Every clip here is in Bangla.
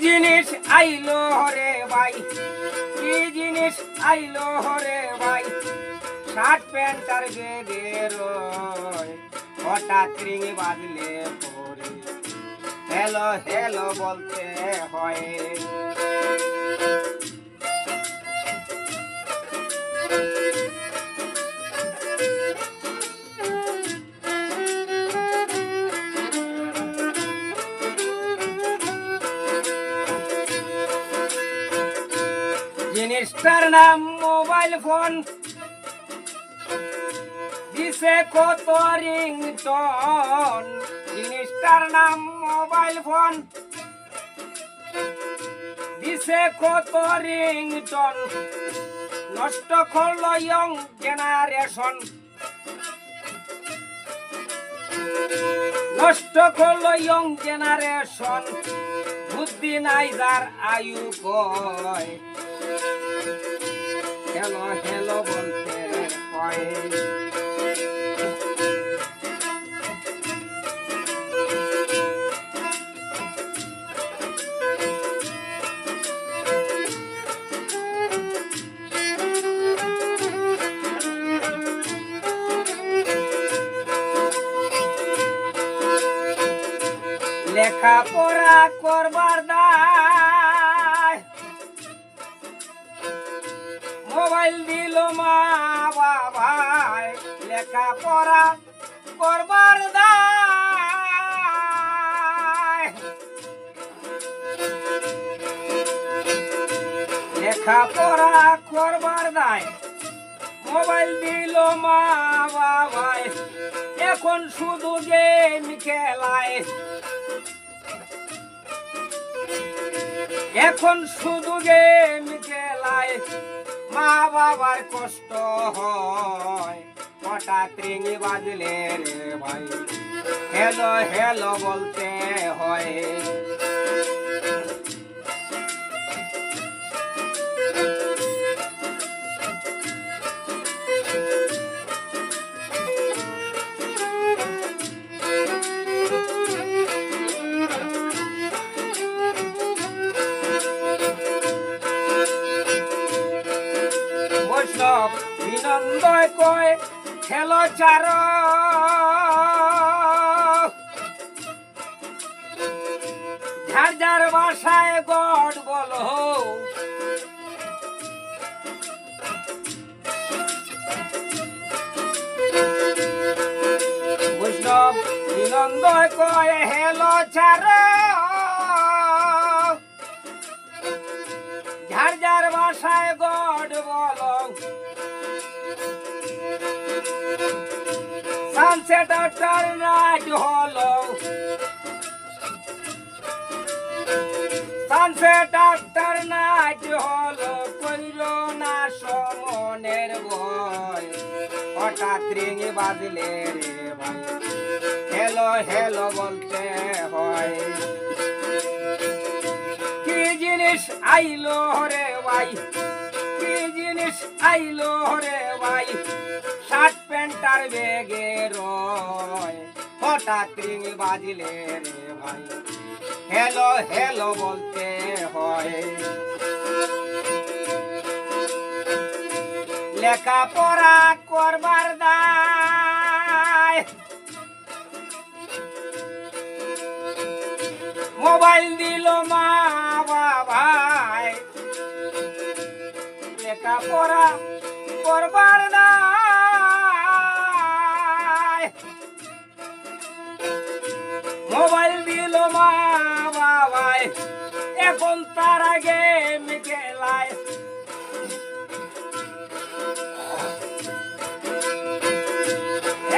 জিনিস আইলো রে ভাই, কি জিনিস আইলো রে ভাই, শার্ট প্যান্ট আর বেগের হঠাৎ রিং বাজলে পরে হ্যালো হ্যালো বলতে হয়। জিনিসটার নাম মোবাইল ফোন, দিছে কত রিংটন। জিনিসটার নাম মোবাইল ফোন, দিছে কত রিংটন। নষ্ট করলো ইয়ং জেনারেশন, নষ্ট করলো ইয়ং জেনারেশন। বুদ্ধি নাই যার আয়ু কয় হ্যালো হ্যালো বলতে হয়। লেখাপড়া করবার দায় মোবাইল দিল মা বাবায়। লেখাপড়া করবার দায়, লেখাপড়া করবার দায় মোবাইল দিল মা বাবায়। এখন শুধু গেম খেলায়, এখন শুধু গেম খেলায়। মা বাবার কষ্ট হয় হঠাৎ রিং বাজলে রে ভাই হ্যালো হ্যালো বলতে হয়। বিনন্দয় কয় খেলো চার, যার যার বাসায় গড বলো। বৈষ্ণব বিনন্দয় কয় হেলো চার, যার যার বাসায় গড বলো। সানসেট আফটার নাইট হলো, সানসেট আফটার নাইট হলো। কইল না সমনের ভয় হঠাৎ রিং বাজলে রে ভাই হ্যালো হ্যালো বলতে হয়। কি জিনিস আইলো রে ভাই, কি জিনিস আইলো রে ভাই, শার্ট প্যান্ট আর বেগের হঠাৎ রিং বাজলে রে ভাই হ্যালো হ্যালো বলতে হয়। লেখাপড়া করবার দায় মোবাইল দিল মা বাবায়। লেখাপড়া করবার দায় মোবাইল দিল মা বাবায়। এখন তারা গেম খেলায়,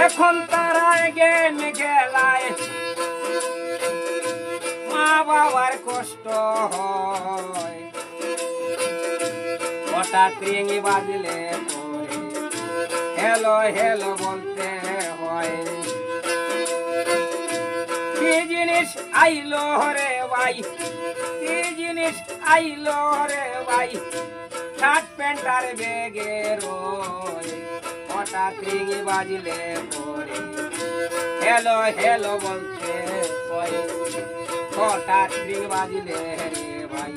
এখন তারা গেম খেলায়। মা বাবার কষ্ট হয় হঠাৎ রিং বাজলে পরে হ্যালো হ্যালো বলতে হয়। কি জিনিস আইলো রে ভাই, কি জিনিস আইলো রে ভাই, শার্ট প্যান্ট আর বেগের হঠাৎ রিং বাজলে পরে হ্যালো হ্যালো বলতে হয়। হঠাৎ রিং বাজিলে রে ভাই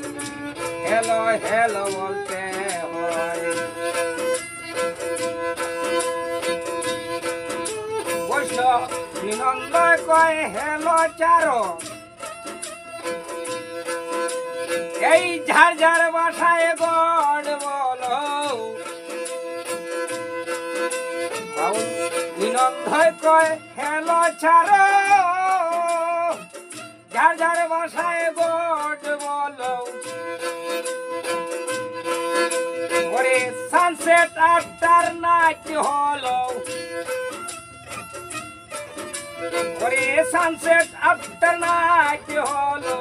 হ্যালো হ্যালো বলতে হয়। বৈশ্য নিনন্দ কয় হ্যালো চারো, এই ঝাড় ঝাড় বাসায় গড় বলো। নিনন্দ কয় হ্যালো চারো, ঝাড় ঝাড় বাসায় গড় বলো। ওরে সানসেট আফটার নাইট হলো, ওরে সানসেট আফটার নাইট হলো।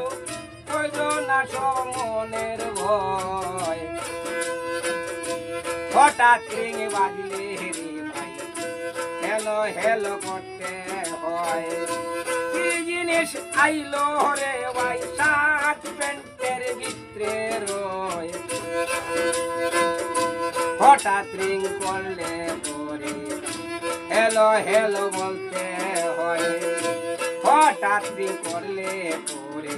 না সমনের ভয় হঠাৎ রিং বাজলে রে ভাই হ্যালো হ্যালো করতে হয়। কি জিনিস আইলো রে ভাই শার্ট প্যান্টের ভিতরে রয়। হঠাৎ রিং করলে পরে হ্যালো হ্যালো বলতে হয়। হঠাৎ রিং করলে পরে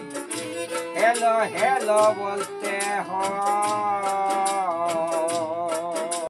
হ্যালো হ্যালো বলতে হয়।